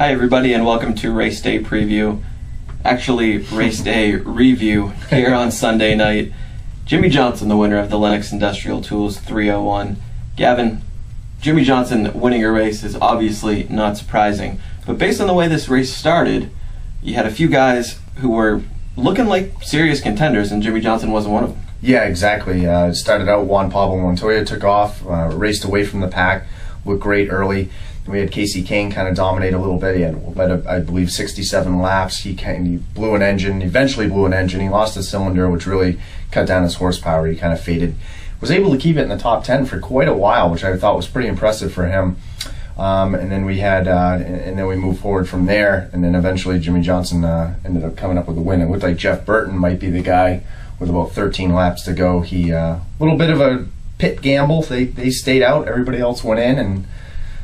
Hi everybody and welcome to Race Day Preview. Actually, Race Day Review here on Sunday night. Jimmie Johnson, the winner of the Lenox Industrial Tools 301. Gavin, Jimmie Johnson winning a race is obviously not surprising, but based on the way this race started, you had a few guys who were looking like serious contenders, and Jimmie Johnson wasn't one of them. Yeah, exactly. It started out Juan Pablo Montoya took off, raced away from the pack, looked great early. We had Casey Kane kind of dominate a little bit. He had led, I believe, 67 laps. He blew an engine, eventually blew an engine. He lost a cylinder, which really cut down his horsepower. He kind of faded. Was able to keep it in the top 10 for quite a while, which I thought was pretty impressive for him. And then we had, and then we moved forward from there. And then eventually Jimmie Johnson ended up coming up with a win. It looked like Jeff Burton might be the guy with about 13 laps to go. He, a little bit of a pit gamble. They stayed out. Everybody else went in, and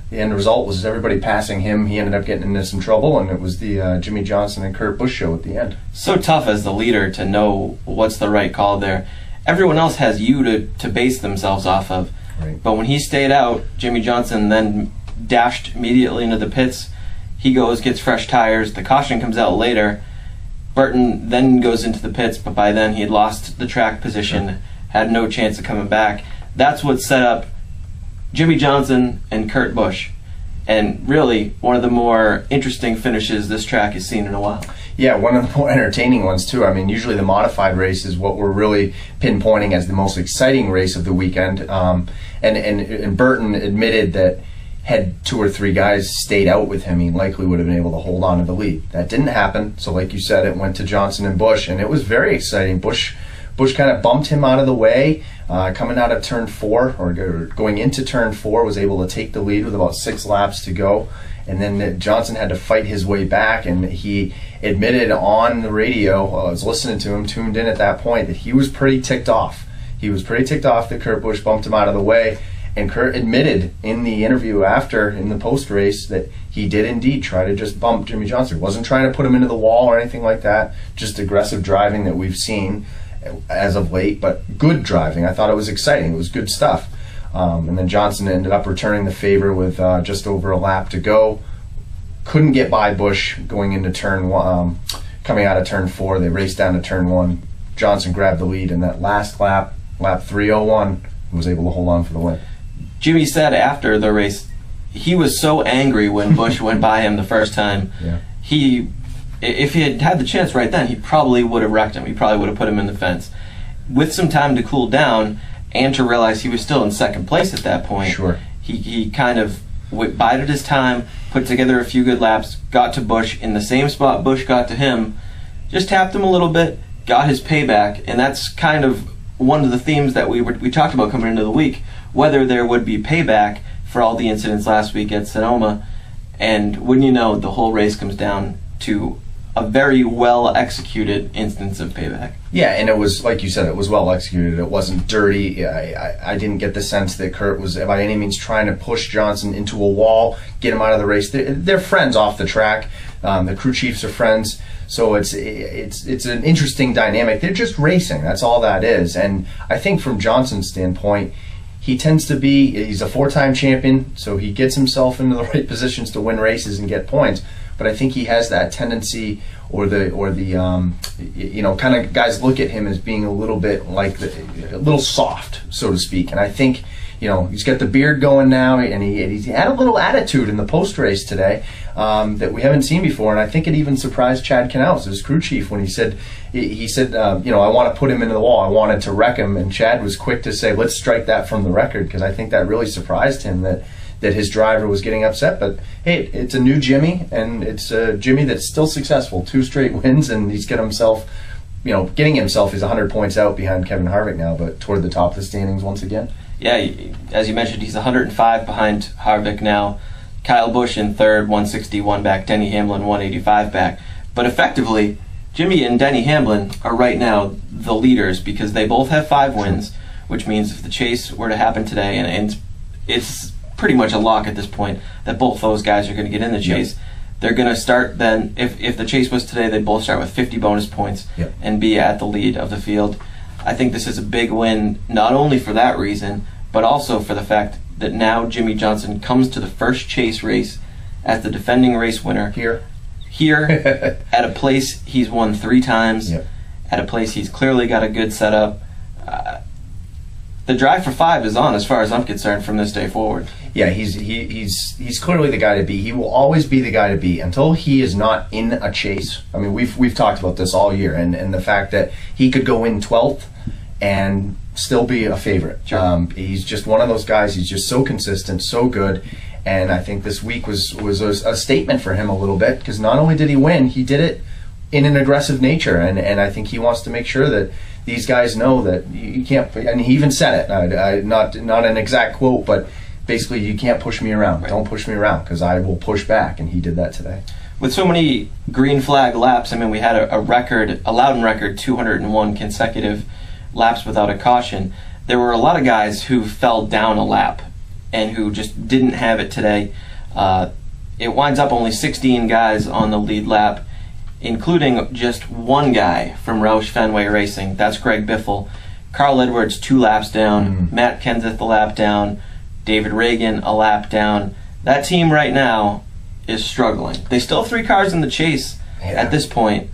the end result was everybody passing him. He ended up getting into some trouble, and it was the Jimmie Johnson and Kurt Busch show at the end. So tough as the leader to know what's the right call there. Everyone else has you to base themselves off of. Right. But when he stayed out, Jimmie Johnson then dashed immediately into the pits. He goes, gets fresh tires. The caution comes out later. Burton then goes into the pits, but by then he had lost the track position, had no chance of coming back. That's what set up Jimmie Johnson and Kurt Busch, and really one of the more interesting finishes this track has seen in a while. Yeah, one of the more entertaining ones too. I mean, usually the modified race is what we're really pinpointing as the most exciting race of the weekend. And Burton admitted that had 2 or 3 guys stayed out with him, he likely would have been able to hold on to the lead. That didn't happen. So like you said, it went to Johnson and Busch, and it was very exciting. Busch kind of bumped him out of the way, coming out of turn 4, or going into turn 4, was able to take the lead with about 6 laps to go. And then Johnson had to fight his way back, and he admitted on the radio, I was listening to him, tuned in at that point, that he was pretty ticked off. He was pretty ticked off that Kurt Busch bumped him out of the way, and Kurt admitted in the interview after, in the post-race, that he did indeed try to just bump Jimmie Johnson. Wasn't trying to put him into the wall or anything like that, just aggressive driving that we've seen as of late, but good driving. I thought it was exciting. It was good stuff. And then Johnson ended up returning the favor with just over a lap to go. Couldn't get by Busch going into turn 1, coming out of turn 4. They raced down to turn 1. Johnson grabbed the lead in that last lap, lap 301, and was able to hold on for the win. Jimmie said after the race he was so angry when Busch went by him the first time. Yeah. If he had had the chance right then, he probably would have wrecked him. He probably would have put him in the fence. With some time to cool down and to realize he was still in second place at that point, sure, he kind of bided his time, put together a few good laps, got to Busch in the same spot Busch got to him, just tapped him a little bit, got his payback, and that's kind of one of the themes that we talked about coming into the week, whether there would be payback for all the incidents last week at Sonoma. And wouldn't you know, the whole race comes down to a very well executed instance of payback. Yeah, and it was, like you said, it was well executed. It wasn't dirty. I didn't get the sense that Kurt was by any means trying to push Johnson into a wall, get him out of the race. They're friends off the track. The crew chiefs are friends, so it's an interesting dynamic. They're just racing. That's all that is. And I think from Johnson's standpoint, he tends to be, he's a 4-time champion, so he gets himself into the right positions to win races and get points. But I think he has that tendency, or the you know, kind of guys look at him as being a little bit like a little soft, so to speak. And I think, you know, he's got the beard going now, and he had a little attitude in the post race today that we haven't seen before. And I think it even surprised Chad Knaus, his crew chief, when he said you know, I want to put him into the wall. I wanted to wreck him, and Chad was quick to say, let's strike that from the record, because I think that really surprised him that his driver was getting upset. But hey, it's a new Jimmie, and it's a Jimmie that's still successful. 2 straight wins, and he's got himself, you know, getting himself, he's 100 points out behind Kevin Harvick now, but toward the top of the standings once again. Yeah, as you mentioned, he's 105 behind Harvick now. Kyle Busch in third, 161 back. Denny Hamlin, 185 back. But effectively, Jimmie and Denny Hamlin are right now the leaders, because they both have 5 wins, which means if the chase were to happen today, and it's pretty much a lock at this point that both those guys are going to get in the chase. Yep. They're going to start then, if the chase was today, they'd both start with 50 bonus points. Yep. And be at the lead of the field. I think this is a big win, not only for that reason, but also for the fact that now Jimmie Johnson comes to the first chase race as the defending race winner. Here at a place he's won 3 times, at a place he's clearly got a good setup. The drive for 5 is on, as far as I'm concerned, from this day forward. Yeah, he's clearly the guy to beat. He will always be the guy to beat until he is not in a chase. I mean, we've talked about this all year, and the fact that he could go in 12th and still be a favorite. Sure. He's just one of those guys. He's just so consistent, so good. And I think this week was a statement for him a little bit, because not only did he win, he did it in an aggressive nature, and I think he wants to make sure that these guys know that you can't. And he even said it, not an exact quote, but basically, you can't push me around. Right. Don't push me around, because I will push back, and he did that today. With so many green flag laps, I mean, we had a Loudon record, 201 consecutive laps without a caution. There were a lot of guys who fell down a lap and who just didn't have it today. It winds up only 16 guys on the lead lap, including just one guy from Roush Fenway Racing. That's Greg Biffle. Carl Edwards 2 laps down. Matt Kenseth a lap down. David Reagan a lap down. That team right now is struggling. They still have 3 cars in the chase at this point,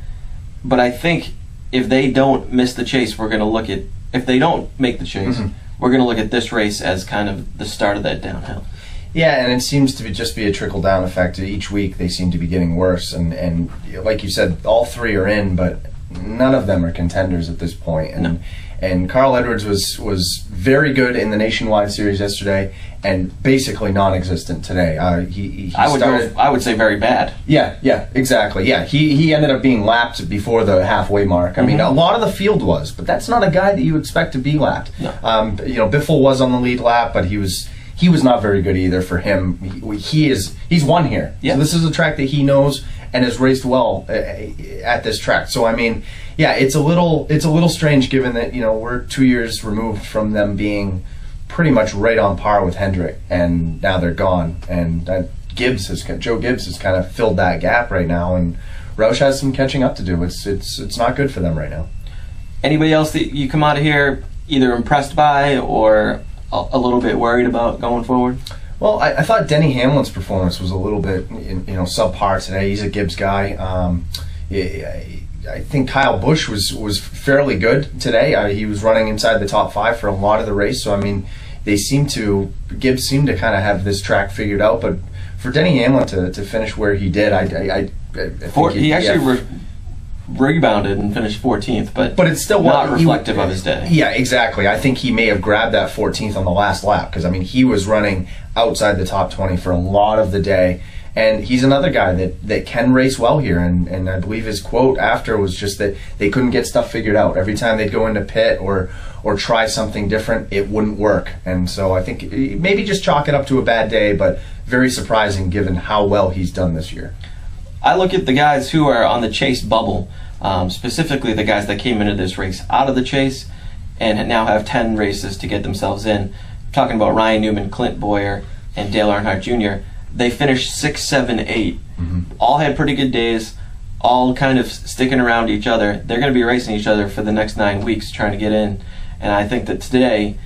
but I think if they don't miss the chase, we're going to look at, if they don't make the chase, we're going to look at this race as kind of the start of that downhill. Yeah, and it seems to just be a trickle-down effect. Each week they seem to be getting worse, and like you said, all 3 are in, but none of them are contenders at this point. And Carl Edwards was very good in the Nationwide Series yesterday, and basically non-existent today. I would say very bad. Yeah, exactly. Yeah, he ended up being lapped before the halfway mark. I mean, a lot of the field was, but that's not a guy that you expect to be lapped. No. Biffle was on the lead lap, but he was not very good either for him. He's won here. Yeah. So this is a track that he knows and has raced well at this track. So I mean, yeah, it's a little strange given that we're 2 years removed from them being pretty much right on par with Hendrick, and now they're gone. And Joe Gibbs has kind of filled that gap right now, and Roush has some catching up to do. It's not good for them right now. Anybody else that you come out of here either impressed by or a little bit worried about going forward? Well, I thought Denny Hamlin's performance was a little bit, subpar today. He's a Gibbs guy. I think Kyle Busch was fairly good today. He was running inside the top 5 for a lot of the race. So I mean, Gibbs seemed to kind of have this track figured out. But for Denny Hamlin to finish where he did, I think he actually rebounded and finished 14th, but it's still not reflective of his day. Yeah, exactly. I think he may have grabbed that 14th on the last lap, because I mean, he was running outside the top 20 for a lot of the day, and he's another guy that can race well here. And I believe his quote after was just that they couldn't get stuff figured out. Every time they'd go into pit or try something different, it wouldn't work. And so I think maybe just chalk it up to a bad day, but very surprising given how well he's done this year. I look at the guys who are on the chase bubble, specifically the guys that came into this race out of the chase and now have 10 races to get themselves in. I'm talking about Ryan Newman, Clint Boyer, and Dale Earnhardt Jr. They finished 6, 7, 8. All had pretty good days, all kind of sticking around each other. They're going to be racing each other for the next 9 weeks trying to get in. And I think that today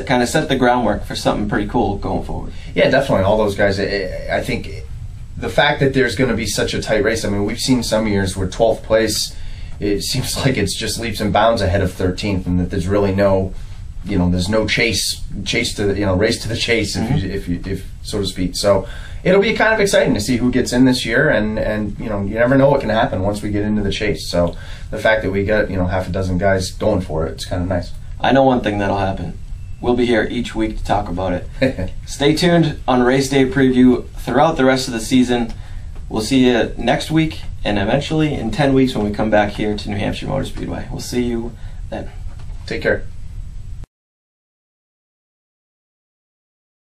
kind of set the groundwork for something pretty cool going forward. Yeah, definitely. All those guys, I think the fact that there's going to be such a tight race, I mean, we've seen some years where 12th place, it seems like it's just leaps and bounds ahead of 13th, and that there's really no, there's no chase to race to the chase, if so to speak. So it'll be kind of exciting to see who gets in this year, and you never know what can happen once we get into the chase. So the fact that we got half a dozen guys going for it's kind of nice. I know one thing that'll happen. We'll be here each week to talk about it. Stay tuned on Race Day Preview throughout the rest of the season. We'll see you next week and eventually in 10 weeks when we come back here to New Hampshire Motor Speedway. We'll see you then. Take care.